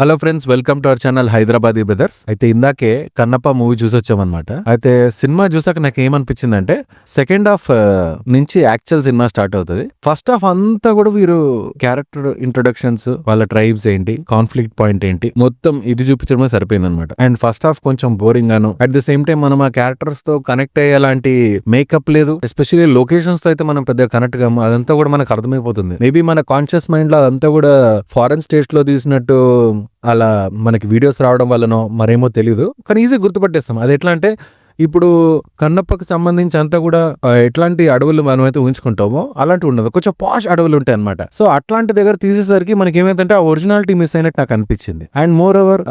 Hello friends, welcome to our channel Hyderabadi brothers. అయితే ఇందాకే Kannappa movie చూసొచ్చామన్నమాట. అయితే సినిమా చూసాక నాకు ఏమనిపించిందంటే, సెకండ్ హాఫ్ నుంచి యాక్చువల్ సినిమా స్టార్ట్ అవుతుంది. ఫస్ట్ హాఫ్ అంతా కూడా వీరు క్యారెక్టర్ ఇంట్రొడక్షన్స్, వాళ్ళ ట్రైబ్స్ ఏంటి, కాన్ఫ్లిక్ట్ పాయింట్ ఏంటి, మొత్తం ఇది చూపించడమే సరిపోయింది అనమాట. అండ్ ఫస్ట్ హాఫ్ కొంచెం బోరింగ్ గాను, అట్ ద సేమ్ టైం మనం ఆ క్యారెక్టర్స్ తో కనెక్ట్ అయ్యేలాంటి మేకప్ లేదు. ఎస్పెషల్లీ లొకేషన్స్ తో అయితే మనం పెద్ద కనెక్ట్ గా, అదంతా కూడా మనకు అర్థమైపోతుంది. మేబీ మన కాన్షియస్ మైండ్ లో అదంతా కూడా ఫారెన్ స్టేట్స్ లో తీసినట్టు అలా మనకి వీడియోస్ రావడం వల్లనో మరేమో తెలీదు, కానీ ఈజీ గుర్తుపట్టేస్తాం. అది ఎట్లా అంటే, ఇప్పుడు కన్నప్పకు సంబంధించి అంతా కూడా ఎట్లాంటి అడవులు మనమైతే ఊహించుకుంటామో అలాంటి ఉండదు, కొంచెం పాష్ అడవులు ఉంటాయి అనమాట. సో అట్లాంటి దగ్గర తీసేసరికి మనకి ఏమైందంటే ఆ ఒరిజినాలిటీ మిస్ అయినట్టు నాకు అనిపించింది. అండ్ మోర్ ఓవర్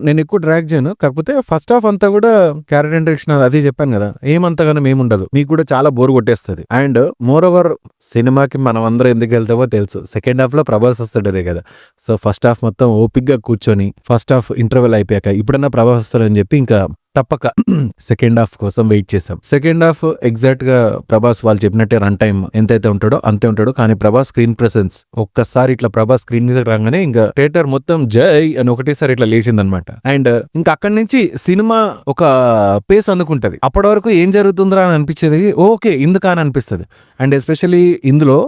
నేను ఎక్కువ డ్రాగ్ చేయను, కాకపోతే ఫస్ట్ హాఫ్ అంతా కూడా క్యారెక్టర్ ఇంట్రడక్షన్ అది చెప్పాను కదా, ఏమంతగానో ఏముండదు, మీకు కూడా చాలా బోర్ కొట్టేస్తుంది. అండ్ మోర్ ఓవర్ సినిమాకి మనం అందరం ఎందుకు వెళ్తామో తెలుసు, సెకండ్ హాఫ్ లో ప్రభాస్ వస్తాడే కదా. సో ఫస్ట్ హాఫ్ మొత్తం ఓపిక్ గా కూర్చొని ఫస్ట్ హాఫ్ ఇంటర్వెల్ అయిపోయాక ఇప్పుడన్నా ప్రభాస్ వస్తాడని చెప్పి ఇంకా తప్పక సెకండ్ హాఫ్ కోసం వెయిట్ చేసాం. సెకండ్ హాఫ్ ఎగ్జాక్ట్ గా ప్రభాస్ వాళ్ళు చెప్పినట్టే రన్ టైం ఎంతైతే ఉంటాడో అంతే ఉంటాడు, కానీ ప్రభాస్ స్క్రీన్ ప్రెసెన్స్ ఒక్కసారి ఇట్లా ప్రభాస్ స్క్రీన్ మీద రాగానే ఇంకా థియేటర్ మొత్తం జై అని ఒకటేసారి ఇట్లా లేచిందనమాట. అండ్ ఇంకా అక్కడి నుంచి సినిమా ఒక పేస్ అందుకుంటది. అప్పటి వరకు ఏం జరుగుతుందా అని అనిపించేది, ఓకే ఇందుకా అని అనిపిస్తుంది. అండ్ ఎస్పెషల్లీ ఇందులో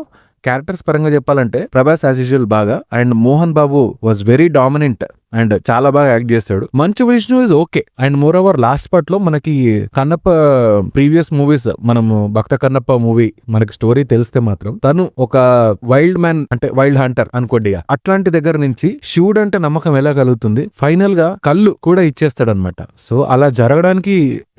క్యారెక్టర్స్ పరంగా చెప్పాలంటే ప్రభాస్ యాజ్ యూజువల్ బాగా, and Mohan Babu was very dominant and చాలా బాగా యాక్ట్ చేస్తాడు. Manchu Vishnu is okay. And more over last part లో మనకి కన్నప్ప ప్రీవియస్ మూవీస్, మనము భక్త కన్నప్ప మూవీ మనకి స్టోరీ తెలిస్తే మాత్రం తను ఒక వైల్డ్ మ్యాన్ అంటే వైల్డ్ హంటర్ అనుకోండి, అట్లాంటి దగ్గర నుంచి శివుడు అంటే నమ్మకం ఎలా కలుగుతుంది, ఫైనల్ గా కళ్ళు కూడా ఇచ్చేస్తాడు అనమాట. సో అలా జరగడానికి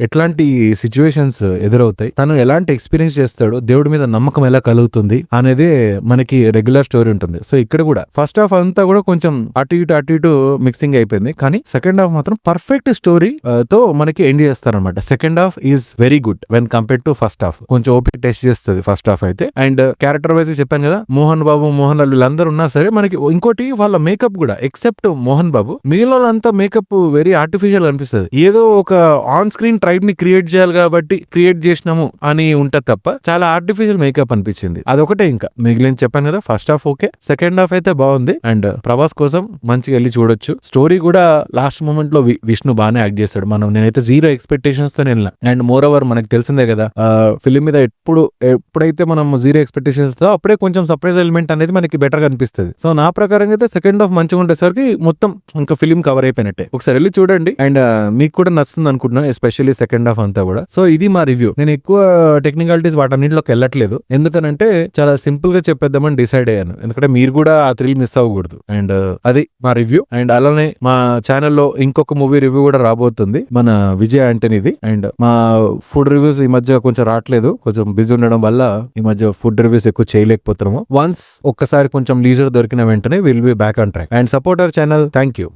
ఎట్లాంటి సిచ్యువేషన్స్ ఎదురవుతాయి, తను ఎలాంటి ఎక్స్పీరియన్స్ చేస్తాడు, దేవుడి మీద నమ్మకం ఎలా కలుగుతుంది అనేది మనకి రెగ్యులర్ స్టోరీ ఉంటుంది. సో ఇక్కడ కూడా ఫస్ట్ హాఫ్ అంతా కూడా కొంచెం అటు ఇటు మిక్సింగ్ అయిపోయింది, కానీ సెకండ్ హాఫ్ మాత్రం పర్ఫెక్ట్ స్టోరీ తో మనకి ఎండ్ చేస్తారనమాట. Second half is very good when compared to first half. కొంచెం ఓపిక టెస్ట్ చేస్తుంది ఫస్ట్ హాఫ్ అయితే. అండ్ క్యారెక్టర్ వైజ్ చెప్పాను కదా, మోహన్ బాబు మోహన్ లాల్ వీళ్ళందరూ ఉన్నా సరే మనకి ఇంకోటి వాళ్ళ మేకప్ కూడా, ఎక్సెప్ట్ మోహన్ బాబు మిగిలిన వాళ్ళంతా మేకప్ వెరీ ఆర్టిఫిషియల్ అనిపిస్తుంది. ఏదో ఒక ఆన్ స్క్రీన్ ట్రైబ్ ని క్రియేట్ చేయాలి కాబట్టి క్రియేట్ చేసినాము అని ఉంటది తప్ప చాలా ఆర్టిఫిషియల్ మేకప్ అనిపించింది. అదొకటే. ఇంకా మిగిలిన చెప్పాను కదా, first half okay, second half అయితే బాగుంది. అండ్ ప్రభాస్ కోసం మంచిగా వెళ్ళి చూడొచ్చు. స్టోరీ కూడా లాస్ట్ మూమెంట్ లో విష్ణు బాగానే యాక్ట్ చేస్తాడు. నేనైతే జీరో ఎక్స్పెక్టేషన్స్ తో వెళ్ళిన. అండ్ మోర్ ఓవర్ మనకి తెలిసిందే కదా, ఫిలిం మీద ఎప్పుడైతే మనం జీరో ఎక్స్పెక్టేషన్స్ తో అప్పుడే కొంచెం సర్ప్రైజ్ ఎలిమెంట్ అనేది మనకి బెటర్ గా అనిపిస్తుంది. సో నా ప్రకారం అయితే సెకండ్ హాఫ్ మంచిగా ఉండేసరికి మొత్తం ఇంకా ఫిలిం కవర్ అయిపోయినట్టే. ఒకసారి వెళ్ళి చూడండి. అండ్ మీకు కూడా నచ్చుతుంది అనుకుంటున్నాను, ఎస్పెషల్లీ సెకండ్ హాఫ్ అంతా కూడా. సో ఇది మా రివ్యూ. నేను ఎక్కువ టెక్నికాలిటీస్ వాటన్నింటిలోకి వెళ్ళట్లేదు, ఎందుకనంటే చాలా సింపుల్ గా చెప్పేద్దామని డిసైడ్ అయ్యాను, ఎందుకంటే మీరు కూడా ఆ థ్రిల్ మిస్ అవ్వకూడదు. అండ్ అది మా రివ్యూ. అండ్ అలానే మా ఛానల్లో ఇంకొక మూవీ రివ్యూ కూడా రాబోతుంది, మన విజయ్ ఆంటనీది. అండ్ మా ఫుడ్ రివ్యూస్ ఈ మధ్య కొంచెం రావట్లేదు, కొంచెం బిజీ ఉండడం వల్ల ఈ మధ్య ఫుడ్ రివ్యూస్ ఎక్కువ చేయలేకపోతున్నాము. వన్స్ ఒక్కసారి కొంచెం లీజర్ దొరికిన వెంటనే will be back on track. And support our channel. Thank you.